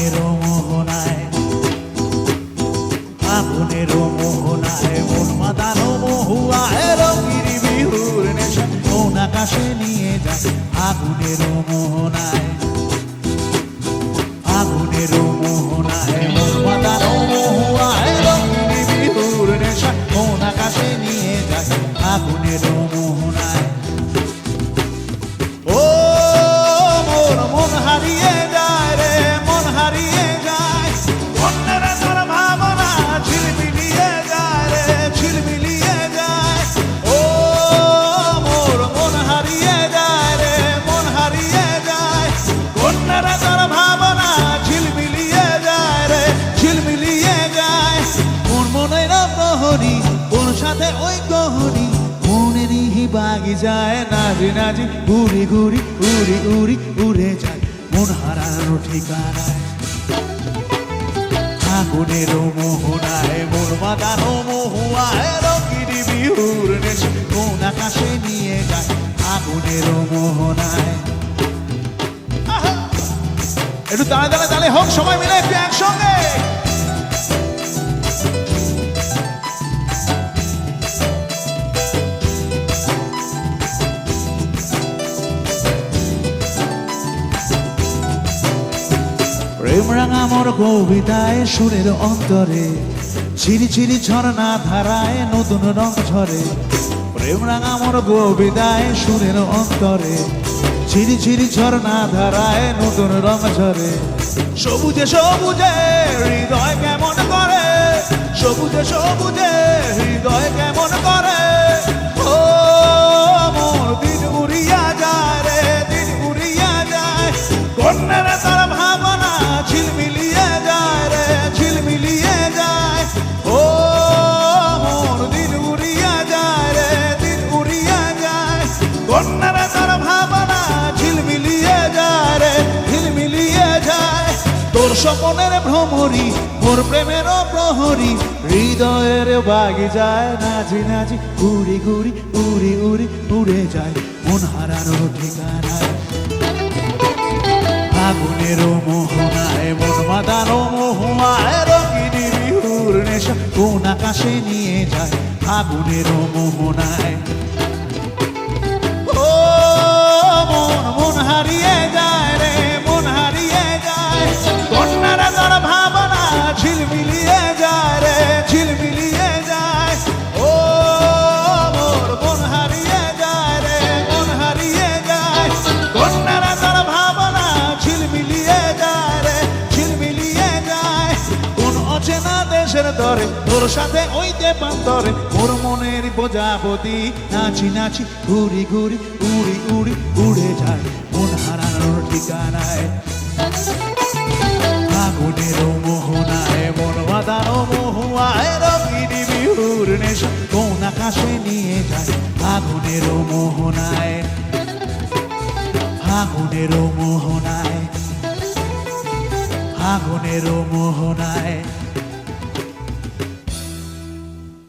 আগুনের মোহনায়, আগুনের মোহনায় মন মাতানো মহুয়ায় রঙির বিহুর নেশা কোন আকাশে নিয়ে যায়। আগুনের মোহনায়, আগুনের মোহনায় মন মাতানো মহুয়ায় রঙির বিহুর নেশা কোন আকাশে নিয়ে যায়। আগুনের মোহনায় ও মোর মন হারিয়ে যায় রে, মন হারিয়ে যায়। অন্যের তোর ভাবনা ঝিলমিলিয়ে যায় রে, ঝিলমিলিয়ে যায়। ও মোর মন হারিয়ে যায় রে, মন হারিয়ে যায়। অন্যের তোর ভাবনা ঝিলমিলিয়ে যায় রে, ঝিলমিলিয়ে যায়। কোন মনের প্রহরী, কোন সাথে ওই গহরী, মনেরই বাগি যায় নাজি নাজি, ঘুরি ঘুরি উড়ি উড়ি উড়ে যায় মন হারানো ঠিকানায়। আগুনের মোহনায় মন মাতানো মহুয়ায় রঙিন বিহুর নেশা কোন আকাশে নিয়ে যায়। আগুনের মোহনায় একটু দাঁড়ে দাঁড়ে দাঁড়ে হোক সবাই মিলে একটু একসঙ্গে। প্রেম রাঙা মোর কবিতায় সুরের অন্তরে, ছিরি ছিরি ঝর্ণা ধারায় নতুন রং ঝরে। প্রেম রাঙা মোর কবিতায় সুরের অন্তরে, ছিরি ছিরি ঝর্ণা ধারায় নতুন রং ঝরে। সবুজে সবুজে হৃদয় কেমন করে, সবুজে সবুজে হৃদয় কেমন করে। ও মোর দিন উড়িয়া যায় রে, দিন উড়িয়া যায়। কন্যার তার ভাবনা ঝিলমিলিয়ে যায় রে, ঝিলমিলিয়ে যায়। ও মোর দিন উড়িয়া যায় রে, দিন উড়িয়া যায়। কন্যার তার ভাবনা ঝিলমিলিয়ে যায় রে, ঝিলমিলিয়ে যায়। তোর স্বপনের ভ্রমরী, মোর প্রেমেরও প্রহরী, হৃদয়ের বাগি যায় নাচি নাচি, ঘুরি ঘুরি উড়ি উড়ি উড়ে যায় মন হারানোর ঠিকানায়। আগুনের মোহনায় মন মাতানো মহুয়ায় রঙিন বিহুর নেশা কোন আকাশে নিয়ে যায়। আগুনের মোহনায় ও মন মন হারিয়ে যায় রে, মন হারিয়ে যায়। কন্যারা তার ভাবনা ঝিলমিলিয়ে যায় রে, ঝিলমিলিয়ে যায়। ও মোর মন হারিয়ে যায় রে, মন হারিয়ে যায়। কন্যারা তার ভাবনা ঝিলমিলিয়ে যায় রে, ঝিলমিলিয়ে যায়। কোন অচেনা দেশের তরে তোর সাথে ওই দেবান্তরে মোর মনের প্রজাপতি নাচি নাচি, ঘুরি ঘুরি উড়ি উড়ি উড়ে যায় মন হারানোর ঠিকানায়। আগুনের মোহনায় মন মাতানো মহুয়ায় রঙিন বিহুর নেশা কোন আকাশে নিয়ে যায়। আগুনের মোহনায়, আগুনের মোহনায়, আগুনের মোহনায়।